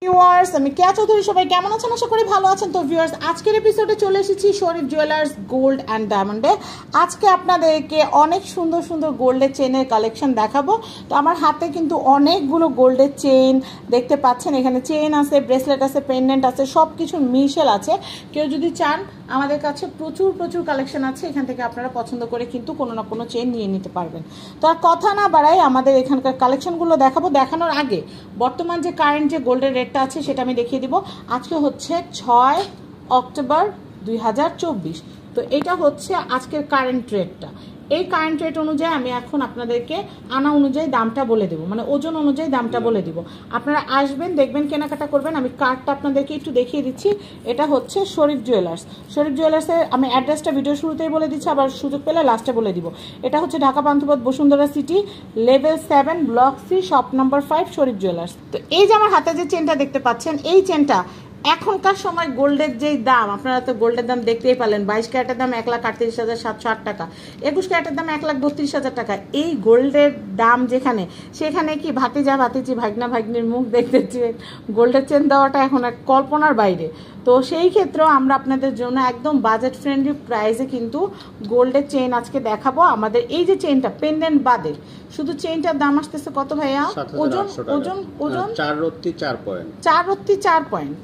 Viewers আমি কেয়া চৌধুরী সবাই কেমন আছেন আশা করি ভালো আছেন তো ভিউয়ার্স আজকের এপিসোডে চলে এসেছি শরীফ জুয়েলার্স গোল্ড অ্যান্ড ডায়মন্ডে আজকে আপনাদেরকে অনেক সুন্দর সুন্দর গোল্ডের চেনের কালেকশন দেখাবো তো আমার হাতে কিন্তু অনেকগুলো গোল্ডের চেন দেখতে পাচ্ছেন এখানে চেন আছে ব্রেসলেট আছে পেন্ডেন্ট আছে সব কিছুর মিশেল আছে কেউ যদি চান আমাদের কাছে প্রচুর কালেকশন আছে এখান থেকে আপনারা পছন্দ করে কিন্তু কোনো না কোনো চেন নিয়ে নিতে পারবেন তো আর কথা না বাড়াই আমাদের এখানকার কালেকশনগুলো দেখাবো দেখানোর আগে বর্তমান যে কারেন্ট যে গোল্ডের রেটটা আছে সেটা আমি দেখিয়ে দিব আজকে হচ্ছে 6 অক্টোবর 2024 তো এটা হচ্ছে আজকের কারেন্ট রেটটা এই কারেন্ট রেট অনুযায়ী আমি এখন আপনাদেরকে আনা অনুযায়ী দামটা বলে দেবো মানে ওজন অনুযায়ী দামটা বলে দিব আপনারা আসবেন দেখবেন কেনাকাটা করবেন আমি কার্ডটা আপনাদেরকে একটু দেখিয়ে দিচ্ছি এটা হচ্ছে শরীফ জুয়েলার্সের আমি অ্যাড্রেসটা ভিডিও শুরুতেই বলে দিচ্ছি আবার সুযোগ পেলে লাস্টে বলে দিব এটা হচ্ছে Dhaka Panthapath Bashundhara City level 7 block C shop number 5 Sharif Jewellers তো এই যে আমার হাতে যে চেনটা দেখতে পাচ্ছেন এই চেনটা এখনকার সময় গোল্ডের যেই দাম আপনারা তো গোল্ডের দাম দেখতেই পেলেন 22 ক্যারেটের দাম 1,38,708 টাকা 21 ক্যারেটের দাম 1,32,000 টাকা এই গোল্ডের দাম যেখানে সেখানে কি ভাতিজি ভাগনা ভাগ্নির মুখ দেখতেছে গোল্ডের চেন দেওয়াটা এখন এক কল্পনার বাইরে তো সেই ক্ষেত্রেও আমরা আপনাদের জন্য একদম বাজেট ফ্রেন্ডলি প্রাইসে কিন্তু গোল্ডের চেন আজকে দেখাবো আমাদের এই যে চেনটা পেন্ডেন্ট বাদে শুধু চেনটার দাম আসতেছে কত ভাইয়া ওজন 4 রত্তি 4 পয়েন্ট 4 রত্তি 4 পয়েন্ট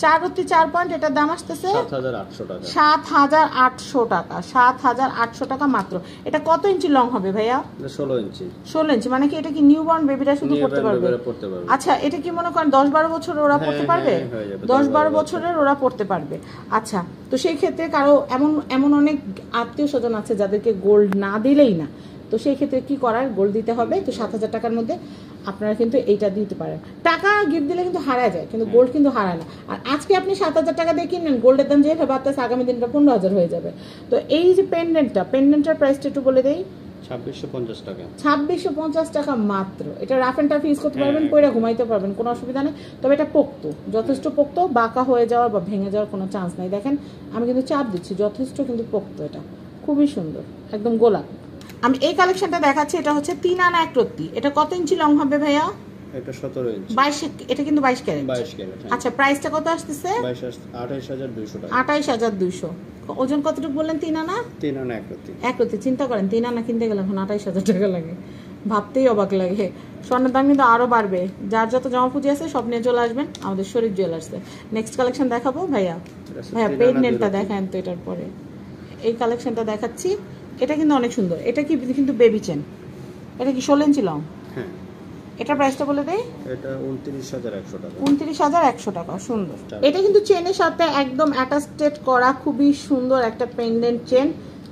4 রত্তি 4 পয়েন্ট এটার দাম আসতেছে 7,800 টাকা 7,800 টাকা মাত্র এটা কত ইঞ্চি লং হবে ভাইয়া 16 ইঞ্চি মানে কি এটা কি নিউবর্ন বেবিরা শুধু পড়তে পারবে আচ্ছা এটা কি মনে করেন 10-12 বছর ওরা পড়তে পারবে 10-12 বছরের ওরা পড়তে পারবে আচ্ছা তো সেই ক্ষেত্রে কারো এমন অনেক আত্মীয় স্বজন আছে যাদেরকে গোল্ড না দিলেই না তো সেই ক্ষেত্রে কি করার গোল্ড দিতে হবে তো 7,000 টাকার মধ্যে আপনারা কিন্তু এইটা দিতে পারেন টাকা গিফট দিলে কিন্তু হারায় যায় কিন্তু গোল্ড কিন্তু হারায় না আর আজকে আপনি 7,000 টাকা দিয়ে কিনলেন গোল্ডের দাম যেভাবে বাড়তেছে আগামী দিনটা 15,000 হয়ে যাবে তো এই যে পেন্ডেন্টের প্রাইসটা একটু বলে দেই 2650 টাকা 2650 টাকা মাত্র এটা রাফ এন্ড টাফ ইউজ করতে পারবেন পয়রা ঘুমাইতে পারবেন কোনো অসুবিধা নেই তবে এটা পোক্ত যথেষ্ট পোক্ত বাঁকা হয়ে যাওয়ার বা ভেঙে যাওয়ার কোনো চান্স নাই দেখেন আমি কিন্তু চাপ দিচ্ছি যথেষ্ট কিন্তু পোক্ত এটা খুবই সুন্দর একদম গোলাপ আমি এই কালেকশনটা দেখাচ্ছি এটা হচ্ছে 3 আনা 1 রত্তি এটা কত ইঞ্চি লং হবে ভাইয়া এটা 17 ইঞ্চি 22 এটা কিন্তু 22 ক্যারেট আচ্ছা প্রাইসটা কত আসছে 28200 টাকা 28200 ওজন কতটুকু বললেন 3 আনা 1 রত্তি চিন্তা করেন 3 আনা কিনতে গেলে এখন 28000 টাকা লাগে ভাবতেই অবাক লাগে স্বর্ণের দাম কিন্তু আরো বাড়বে যার যত জমা পুঁজি আছে সব নিয়ে চলে আসবেন আমাদের শরীফ জুয়েলার্সে নেক্সট কালেকশন দেখাবো ভাইয়া পেন্ডেন্টটা দেখান তো এটার পরে এই কালেকশনটা দেখাচ্ছি এটা কিন্তু অনেক সুন্দর এটা কি কিন্তু বেবি চেন এটা কি 16 ইঞ্চি লং হ্যাঁ এটা প্রাইসটা বলে দেই এটা 29100 টাকা 29100 টাকা সুন্দর এটা কিন্তু চেনের সাথে একদম অ্যাটাচড করা খুবই সুন্দর একটা পেন্ডেন্ট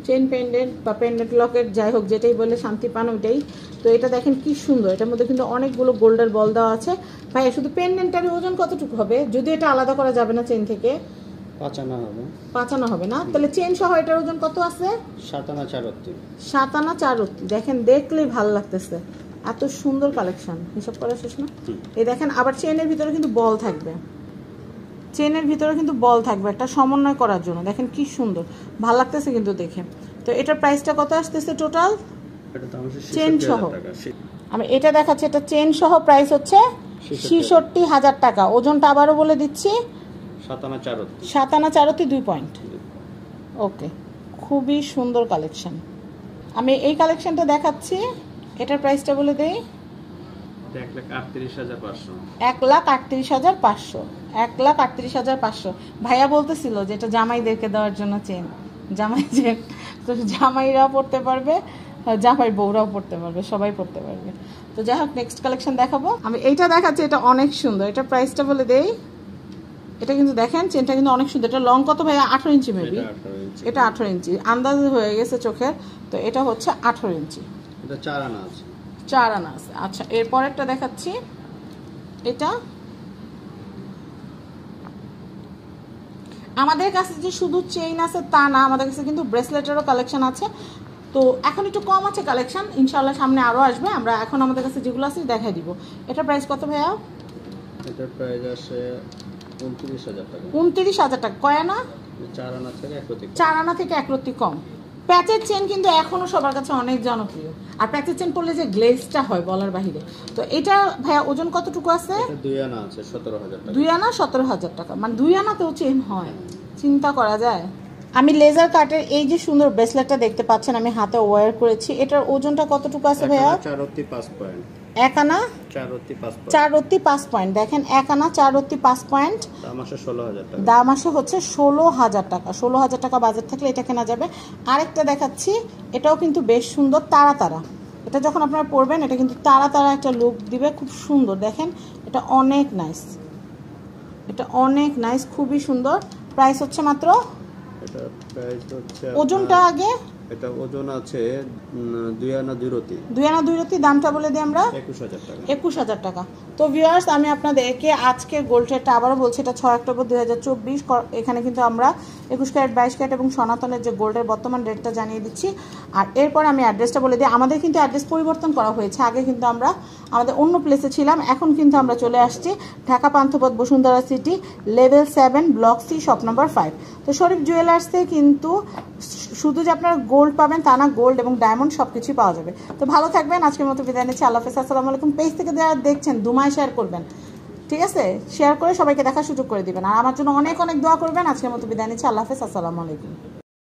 চেন পেন্ডেন্ট বা পেন্ডেন্ট লকেট যাই হোক যেটাই বলে শান্তি পান ওইটাই তো এটা দেখেন কি সুন্দর এটার মধ্যে কিন্তু অনেকগুলো গোল্ডের বল দেওয়া আছে ভাই শুধু পেন্ডেন্টের ওজন কতটুকু হবে যদি এটা আলাদা করা যাবে না চেন থেকে 5 আনা হবে না তাহলে চেন সহ এটার ওজন কত আছে 7 আনা 4 রত্তি দেখেন দেখলেই ভালো লাগতেছে এত সুন্দর কালেকশন হিসাব করা শেষ না এই দেখেন আবার চেনের ভিতরে কিন্তু বল থাকবে একটা সমন্বয় করার জন্য দেখেন কি সুন্দর ভালো লাগতেছে কিন্তু দেখে তো এটার প্রাইসটা কত আসতেছে টোটাল চেন সহ আমি এটা দেখাচ্ছি এটা চেন সহ প্রাইস হচ্ছে 66000 টাকা ওজনটা আবারও বলে দিচ্ছি 7 আনা 4 রত্তি 2 পয়েন্ট ওকে খুবই সুন্দর কালেকশন আমি এই কালেকশনটা দেখাচ্ছি এটার প্রাইসটা বলে দেই 1,38,500 ভাইয়া বলতেছিল যে এটা জামাইদেরকে দেওয়ার জন্য চেন তো জামাইরাও পড়তে পারবে জামাই বউরাও পড়তে পারবে সবাই পড়তে পারবে তো যাই হোক নেক্সট কালেকশন দেখাবো আমি এইটা দেখাচ্ছি এটা অনেক সুন্দর এটা প্রাইসটা বলে দেই এটা কিন্তু দেখেন চেনটা কিন্তু অনেক সুন্দর এটা লং কত ভাইয়া 18 ইঞ্চি মেবি এটা 18 ইঞ্চি আন্দাজ হয়ে গেছে চোখের তো এটা হচ্ছে 18 ইঞ্চি এটা 4 আনা আছে আচ্ছা এরপর একটা দেখাচ্ছি এটা আমাদের কাছে যে শুধু চেইন আছে তা না আমাদের কাছে কিন্তু ব্রেসলেটেরও কালেকশন আছে তো এখন একটু কম আছে কালেকশন ইনশাআল্লাহ সামনে আরো আসবে আমরা এখন আমাদের কাছে যেগুলো আছে দেখাই দিব এটা প্রাইস কত ভাইয়া এটার প্রাইস আছে 29000 টাকা 29000 টাকা কয় আনা 4 আনা থেকে 1 রত্তি 4 আনা থেকে 1 রত্তি কম প্যাচের চেন কিন্তু এখনো সবার কাছে অনেক জনপ্রিয়, আর প্যাচের চেন পরলে যে গ্লেজটা হয় বলার বাহিরে। তো এটা ভাইয়া ওজন কতটুকু আছে? 2 আনা আছে 17,000 টাকা। 2 আনা 17,000 টাকা, মানে 2 আনাতেও চেন হয়, চিন্তা করা যায়। আমি লেজার কাটের এই যে সুন্দর ব্রেসলেটটা দেখতে পাচ্ছেন, আমি হাতে ওয়্যার করেছি। এটার ওজনটা কতটুকু আছে ভাইয়া? 4 রত্তি 5 পয়েন্ট। 1 আনা 4 রত্তি 5 পয়েন্ট। 4 রত্তি 5 পয়েন্ট। দেখেন 1 আনা 4 রত্তি 5 পয়েন্ট। দাম আসে 16,000 টাকা। দাম আসে হচ্ছে 16,000 টাকা। 16,000 টাকা বাজেট থাকলে এটা কেনা যাবে। আরেকটা দেখাচ্ছি, এটাও কিন্তু বেশ সুন্দর, তারা তারা। এটা যখন আপনারা পরবেন এটা কিন্তু তারা তারা একটা লুক দিবে, খুব সুন্দর। দেখেন এটা অনেক নাইস, এটা অনেক নাইস, খুবই সুন্দর। প্রাইস হচ্ছে মাত্র, এটা প্রাইস হচ্ছে, ওজনটা আগে, এটা ওজন আছে 2 আনা 2 রত্তি। 2 আনা 2 রত্তি। দামটা বলে দিই আমরা, 21,000 টাকা। 21,000 টাকা। তো ভিউয়ার্স, আমি আপনাদেরকে আজকের গোল্ড রেটটা আবারও বলছি, এটা 6 অক্টোবর 2024। এখানে কিন্তু আমরা 21 ক্যারেট 22 ক্যারেট এবং সনাতনের যে গোল্ডের বর্তমান রেটটা জানিয়ে দিচ্ছি। আর এরপর আমি অ্যাড্রেসটা বলে দিই। আমাদের কিন্তু অ্যাড্রেস পরিবর্তন করা হয়েছে, আগে কিন্তু আমরা আমাদের অন্য প্লেসে ছিলাম, এখন কিন্তু আমরা চলে আসছি Dhaka Panthapath Bashundhara City, level 7, block C, shop number 5। তো শরীফ জুয়েলার্সে কিন্তু শুধু যে আপনারা গোল্ড পাবেন তা না, গোল্ড এবং ডায়মন্ড সব কিছুই পাওয়া যাবে। তো ভালো থাকবেন, আজকের মতো বিদায় নিচ্ছি। আল্লাহ হাফেজ, আসসালামু আলাইকুম। পেজ থেকে যারা দেখছেন দুমায় শেয়ার করবেন, ঠিক আছে? শেয়ার করে সবাইকে দেখার সুযোগ করে দিবেন, আর আমার জন্য অনেক অনেক দোয়া করবেন। আজকের মতো বিদায় নিচ্ছি। আল্লাহ হাফেজ, আসসালামু আলাইকুম।